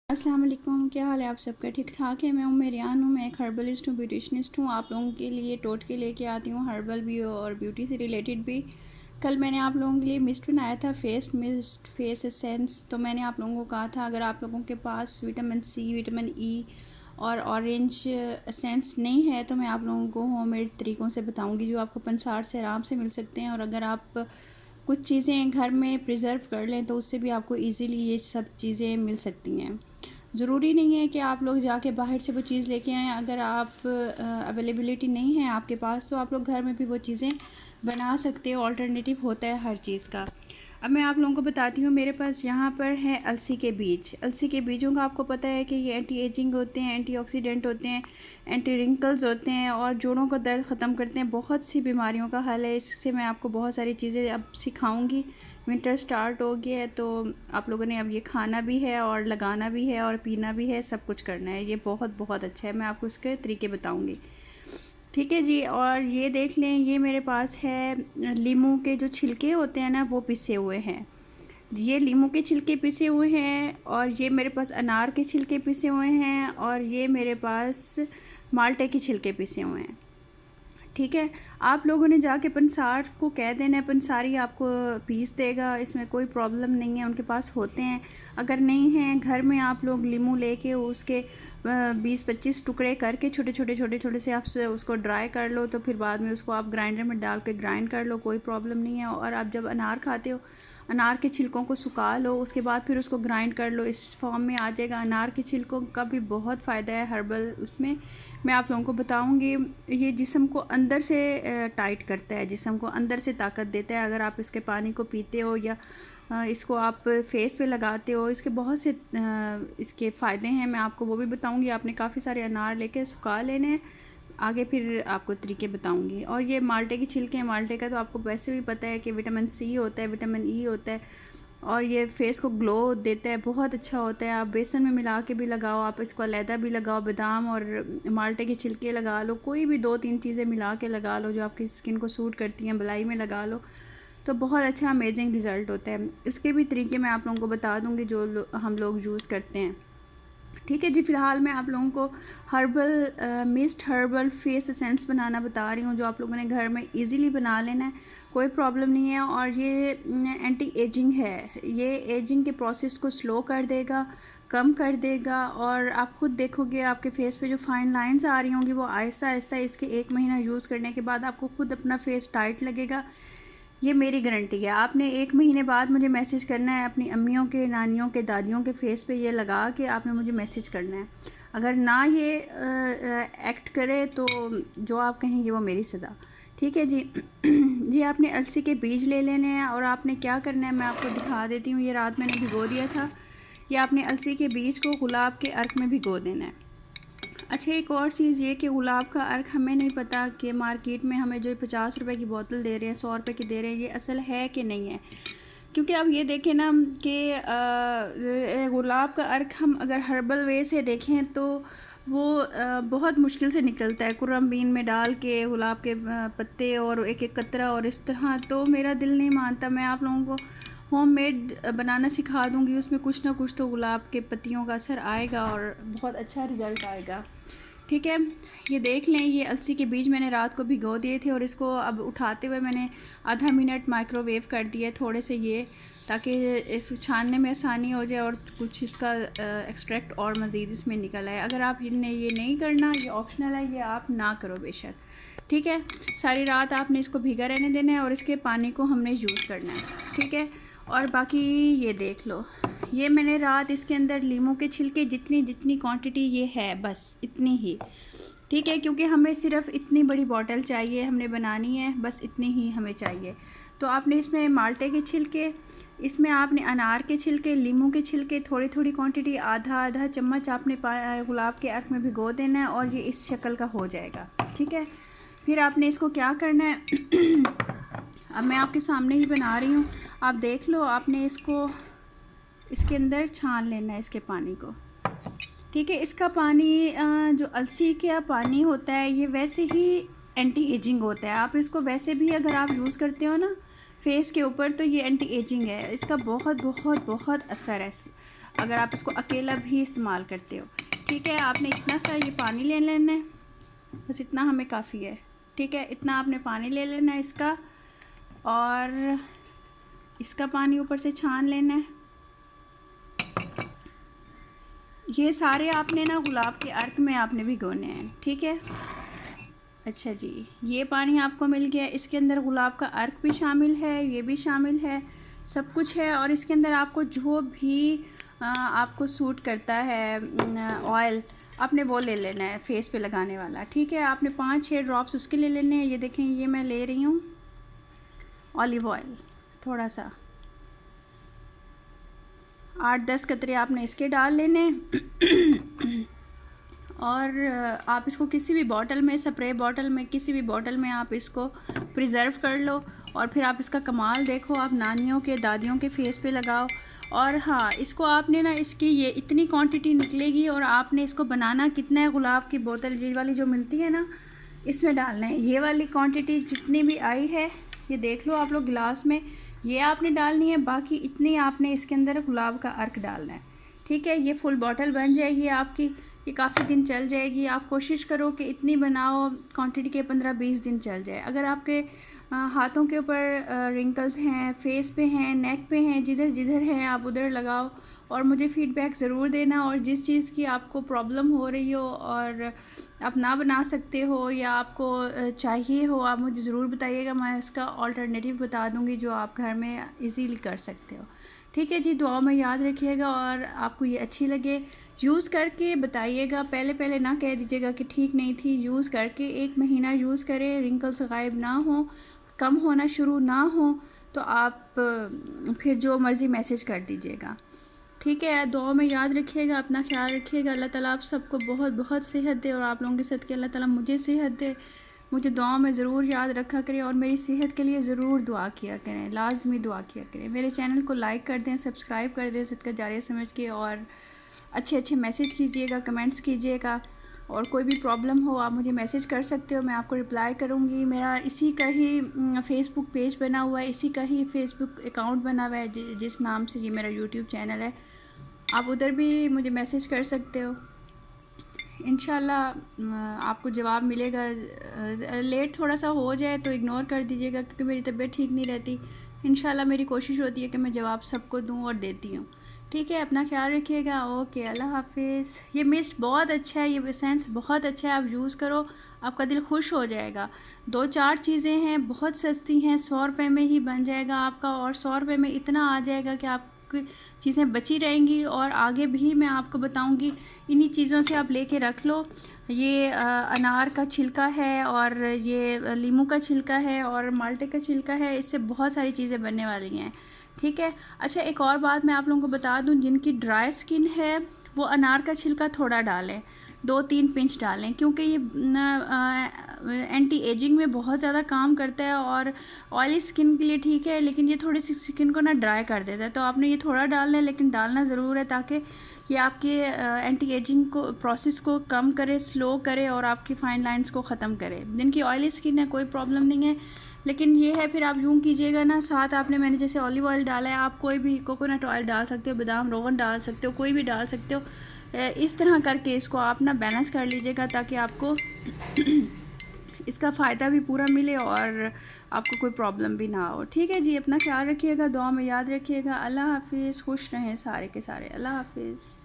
अस्सलाम वालेकुम, क्या हाल है आप सबका? ठीक ठाक है। मैं हूँ मेरियान हूँ, मैं एक हर्बलिस्ट हूँ, ब्यूटिशनिस्ट हूँ। आप लोगों के लिए टोटके लेके आती हूँ, हर्बल भी और ब्यूटी से रिलेटेड भी। कल मैंने आप लोगों के लिए मिस्ट बनाया था, फेस मिस्ट, फेस एसेंस। तो मैंने आप लोगों को कहा था अगर आप लोगों के पास विटामिन सी, विटामिन ई और ऑरेंज एसेंस नहीं है तो मैं आप लोगों को होममेड तरीक़ों से बताऊँगी जो आपको पंसार से आराम से मिल सकते हैं। और अगर आप कुछ चीज़ें घर में प्रिज़र्व कर लें तो उससे भी आपको इजीली ये सब चीज़ें मिल सकती हैं। ज़रूरी नहीं है कि आप लोग जाके बाहर से वो चीज़ लेके आएँ। अगर आप अवेलेबिलिटी नहीं है आपके पास तो आप लोग घर में भी वो चीज़ें बना सकते हो। ऑल्टरनेटिव होता है हर चीज़ का। अब मैं आप लोगों को बताती हूँ, मेरे पास यहाँ पर है अलसी के बीज। अलसी के बीजों का आपको पता है कि ये एंटी एजिंग होते हैं, एंटीऑक्सीडेंट होते हैं, एंटी रिंकल्स होते हैं और जोड़ों का दर्द ख़त्म करते हैं। बहुत सी बीमारियों का हल है। इससे मैं आपको बहुत सारी चीज़ें अब सिखाऊंगी। विंटर स्टार्ट हो गया है तो आप लोगों ने अब ये खाना भी है और लगाना भी है और पीना भी है, सब कुछ करना है। ये बहुत बहुत अच्छा है, मैं आपको इसके तरीके बताऊंगी। ठीक है जी। और ये देख लें, ये मेरे पास है लीमू के जो छिलके होते हैं ना वो पिसे हुए हैं। ये लीमू के छिलके पिसे हुए हैं और ये मेरे पास अनार के छिलके पिसे हुए हैं और ये मेरे पास माल्टे के छिलके पिसे हुए हैं। ठीक है, आप लोगों ने जाके पंसार को कह देना है, पंसारी आपको पीस देगा, इसमें कोई प्रॉब्लम नहीं है। उनके पास होते हैं। अगर नहीं हैं घर में, आप लोग लीमू लेके उसके 20-25 टुकड़े करके छोटे छोटे छोटे छोटे से आप उसको ड्राई कर लो, तो फिर बाद में उसको आप ग्राइंडर में डाल के ग्राइंड कर लो, कोई प्रॉब्लम नहीं है। और आप जब अनार खाते हो, अनार के छिलकों को सुखा लो, उसके बाद फिर उसको ग्राइंड कर लो, इस फॉर्म में आ जाएगा। अनार के छिलकों का भी बहुत फ़ायदा है हर्बल, उसमें मैं आप लोगों को बताऊंगी। ये जिस्म को अंदर से टाइट करता है, जिस्म को अंदर से ताकत देता है। अगर आप इसके पानी को पीते हो या इसको आप फेस पे लगाते हो, इसके बहुत से इसके फ़ायदे हैं, मैं आपको वो भी बताऊंगी। आपने काफ़ी सारे अनार लेके सुखा लेने हैं, आगे फिर आपको तरीके बताऊंगी। और ये माल्टे के छिलके हैं, माल्टे का तो आपको वैसे भी पता है कि विटामिन सी होता है, विटामिन ई होता है और ये फेस को ग्लो देता है, बहुत अच्छा होता है। आप बेसन में मिला के भी लगाओ, आप इसको अलहदा भी लगाओ, बादाम और माल्टे के छिलके लगा लो, कोई भी 2-3 चीज़ें मिला के लगा लो जो आपकी स्किन को सूट करती हैं, मलाई में लगा लो तो बहुत अच्छा अमेजिंग रिज़ल्ट होता है। इसके भी तरीके मैं आप लोगों को बता दूँगी जो हम लोग यूज़ करते हैं। ठीक है जी। फ़िलहाल मैं आप लोगों को herbal mist herbal face essence बनाना बता रही हूँ जो आप लोगों ने घर में इजीली बना लेना है, कोई प्रॉब्लम नहीं है। और ये एंटी एजिंग है, ये एजिंग के प्रोसेस को स्लो कर देगा, कम कर देगा। और आप खुद देखोगे आपके फेस पे जो फाइन लाइंस आ रही होंगी वो आहिस्ता आहिस्ता इसके 1 महीना यूज़ करने के बाद आपको खुद अपना फेस टाइट लगेगा। ये मेरी गारंटी है। आपने 1 महीने बाद मुझे मैसेज करना है, अपनी अम्मियों के, नानियों के, दादियों के फेस पे ये लगा के आपने मुझे मैसेज करना है। अगर ना ये एक्ट करे तो जो आप कहेंगे वो मेरी सज़ा। ठीक है जी। ये आपने अलसी के बीज ले लेने हैं और आपने क्या करना है मैं आपको दिखा देती हूँ। ये रात मैंने भिगो दिया था। ये आपने अलसी के बीज को गुलाब के अर्क में भिगो देना है। अच्छा, एक और चीज़ ये कि गुलाब का अर्क हमें नहीं पता कि मार्केट में हमें जो 50 रुपए की बोतल दे रहे हैं, 100 रुपए की दे रहे हैं, ये असल है कि नहीं है। क्योंकि अब ये देखें ना कि गुलाब का अर्क हम अगर हर्बल वे से देखें तो वो बहुत मुश्किल से निकलता है, कुर्रम बीन में डाल के गुलाब के पत्ते और एक एक कतरा और इस तरह। तो मेरा दिल नहीं मानता, मैं आप लोगों को होममेड बनाना सिखा दूंगी, उसमें कुछ ना कुछ तो गुलाब के पत्तियों का असर आएगा और बहुत अच्छा रिज़ल्ट आएगा। ठीक है, ये देख लें, ये अलसी के बीज मैंने रात को भिगो दिए थे और इसको अब उठाते हुए मैंने आधा मिनट माइक्रोवेव कर दिया थोड़े से, ये ताकि इस छानने में आसानी हो जाए और कुछ इसका एक्सट्रैक्ट और मज़ीद इसमें निकल आए। अगर आप ने ये नहीं करना, ये ऑप्शनल है, ये आप ना करो बेशक। ठीक है, सारी रात आपने इसको भीगा रहने देना है और इसके पानी को हमने यूज़ करना है। ठीक है, और बाकी ये देख लो, ये मैंने रात इसके अंदर लीमू के छिलके जितनी जितनी क्वांटिटी ये है बस इतनी ही। ठीक है, क्योंकि हमें सिर्फ इतनी बड़ी बॉटल चाहिए, हमने बनानी है, बस इतनी ही हमें चाहिए। तो आपने इसमें माल्टे के छिलके, इसमें आपने अनार के छिलके, लीमू के छिलके, थोड़ी थोड़ी क्वांटिटी, आधा आधा चम्मच आपने गुलाब के अर्क में भिगो देना है और ये इस शक्ल का हो जाएगा। ठीक है, फिर आपने इसको क्या करना है अब मैं आपके सामने ही बना रही हूँ, आप देख लो। आपने इसको इसके अंदर छान लेना है, इसके पानी को। ठीक है, इसका पानी जो अलसी का पानी होता है ये वैसे ही एंटी एजिंग होता है। आप इसको वैसे भी अगर आप यूज़ करते हो ना फेस के ऊपर तो ये एंटी एजिंग है, इसका बहुत बहुत बहुत असर है। अगर आप इसको अकेला भी इस्तेमाल करते हो। ठीक है, आपने इतना सा ये पानी ले लेना है, बस इतना हमें काफ़ी है। ठीक है, इतना आपने पानी ले लेना है इसका, और इसका पानी ऊपर से छान लेना है। ये सारे आपने ना गुलाब के अर्क में आपने भिगोने हैं। ठीक है, अच्छा जी, ये पानी आपको मिल गया। इसके अंदर गुलाब का अर्क भी शामिल है, ये भी शामिल है, सब कुछ है। और इसके अंदर आपको जो भी आपको सूट करता है ऑयल, आपने वो ले लेना है फेस पे लगाने वाला। ठीक है, आपने 5-6 ड्रॉप्स उसके ले लेने हैं। ये देखें, ये मैं ले रही हूँ ऑलिव ऑयल, थोड़ा सा 8-10 कतरे आपने इसके डाल लेने। और आप इसको किसी भी बॉटल में, स्प्रे बॉटल में, किसी भी बॉटल में आप इसको प्रिज़र्व कर लो। और फिर आप इसका कमाल देखो, आप नानियों के, दादियों के फेस पे लगाओ। और हाँ, इसको आपने ना, इसकी ये इतनी क्वांटिटी निकलेगी, और आपने इसको बनाना कितना है, गुलाब की बोतल ये वाली जो मिलती है ना, इसमें डालना है। ये वाली क्वांटिटी जितनी भी आई है, ये देख लो आप लोग गिलास में, ये आपने डालनी है। बाकी इतनी आपने इसके अंदर गुलाब का अर्क डालना है। ठीक है, ये फुल बॉटल बन जाएगी आपकी, ये काफ़ी दिन चल जाएगी। आप कोशिश करो कि इतनी बनाओ क्वांटिटी के 15-20 दिन चल जाए। अगर आपके हाथों के ऊपर रिंकल्स हैं, फेस पे हैं, नेक पे हैं, जिधर जिधर हैं आप उधर लगाओ, और मुझे फ़ीडबैक ज़रूर देना। और जिस चीज़ की आपको प्रॉब्लम हो रही हो और आप ना बना सकते हो या आपको चाहिए हो, आप मुझे ज़रूर बताइएगा, मैं इसका ऑल्टरनेटिव बता दूँगी जो आप घर में इजीली कर सकते हो। ठीक है जी, दुआ में याद रखिएगा, और आपको ये अच्छी लगे यूज़ करके बताइएगा। पहले पहले ना कह दीजिएगा कि ठीक नहीं थी। यूज़ करके 1 महीना यूज़ करें, रिंकल्स गायब ना हो, कम होना शुरू ना हो, तो आप फिर जो मर्ज़ी मैसेज कर दीजिएगा। ठीक है, दुआ में याद रखिएगा, अपना ख्याल रखिएगा। अल्लाह ताला आप सबको बहुत बहुत सेहत दे, और आप लोगों के साथ के अल्लाह ताला मुझे सेहत दे। मुझे दुआ में ज़रूर याद रखा करें, और मेरी सेहत के लिए ज़रूर दुआ किया करें, लाजमी दुआ किया करें। मेरे चैनल को लाइक कर दें, सब्सक्राइब कर दें सदका जारिया समझ के, और अच्छे अच्छे मैसेज कीजिएगा, कमेंट्स कीजिएगा। और कोई भी प्रॉब्लम हो आप मुझे मैसेज कर सकते हो, मैं आपको रिप्लाई करूँगी। मेरा इसी का ही फेसबुक पेज बना हुआ है, इसी का ही फेसबुक अकाउंट बना हुआ है जिस नाम से ये मेरा यूट्यूब चैनल है। आप उधर भी मुझे मैसेज कर सकते हो। इंशाल्लाह आपको जवाब मिलेगा। लेट थोड़ा सा हो जाए तो इग्नोर कर दीजिएगा, क्योंकि मेरी तबीयत ठीक नहीं रहती। इंशाल्लाह मेरी कोशिश होती है कि मैं जवाब सबको दूं और देती हूँ। ठीक है, अपना ख्याल रखिएगा। ओके, अल्लाह हाफिज़। ये मिस्ट बहुत अच्छा है, ये एसेंस बहुत अच्छा है, आप यूज़ करो, आपका दिल खुश हो जाएगा। 2-4 चीज़ें हैं, बहुत सस्ती हैं, 100 रुपये में ही बन जाएगा आपका, और 100 रुपये में इतना आ जाएगा कि आप चीज़ें बची रहेंगी। और आगे भी मैं आपको बताऊंगी, इन्हीं चीज़ों से आप लेके रख लो। ये अनार का छिलका है, और ये लीमू का छिलका है, और माल्टे का छिलका है, इससे बहुत सारी चीज़ें बनने वाली हैं। ठीक है, अच्छा एक और बात मैं आप लोगों को बता दूं, जिनकी ड्राई स्किन है वो अनार का छिलका थोड़ा डालें, 2-3 पिंच डालें, क्योंकि ये एंटी एजिंग में बहुत ज़्यादा काम करता है, और ऑयली स्किन के लिए ठीक है, लेकिन ये थोड़ी सी स्किन को ना ड्राई कर देता है। तो आपने ये थोड़ा डालना है, लेकिन डालना ज़रूर है, ताकि ये आपके एंटी एजिंग को प्रोसेस को कम करे, स्लो करे, और आपकी फाइन लाइंस को ख़त्म करे। जिनकी ऑयली स्किन है कोई प्रॉब्लम नहीं है, लेकिन ये है फिर आप यूँ कीजिएगा ना, साथ आपने, मैंने जैसे ऑलिव ऑयल डाला है, आप कोई भी कोकोनट ऑयल डाल सकते हो, बादाम रोगन डाल सकते हो, कोई भी डाल सकते हो। इस तरह करके इसको आप ना बैलेंस कर लीजिएगा, ताकि आपको इसका फ़ायदा भी पूरा मिले और आपको कोई प्रॉब्लम भी ना हो। ठीक है जी, अपना ख्याल रखिएगा, दुआ में याद रखिएगा। अल्लाह हाफिज़, खुश रहें सारे के सारे। अल्लाह हाफिज़।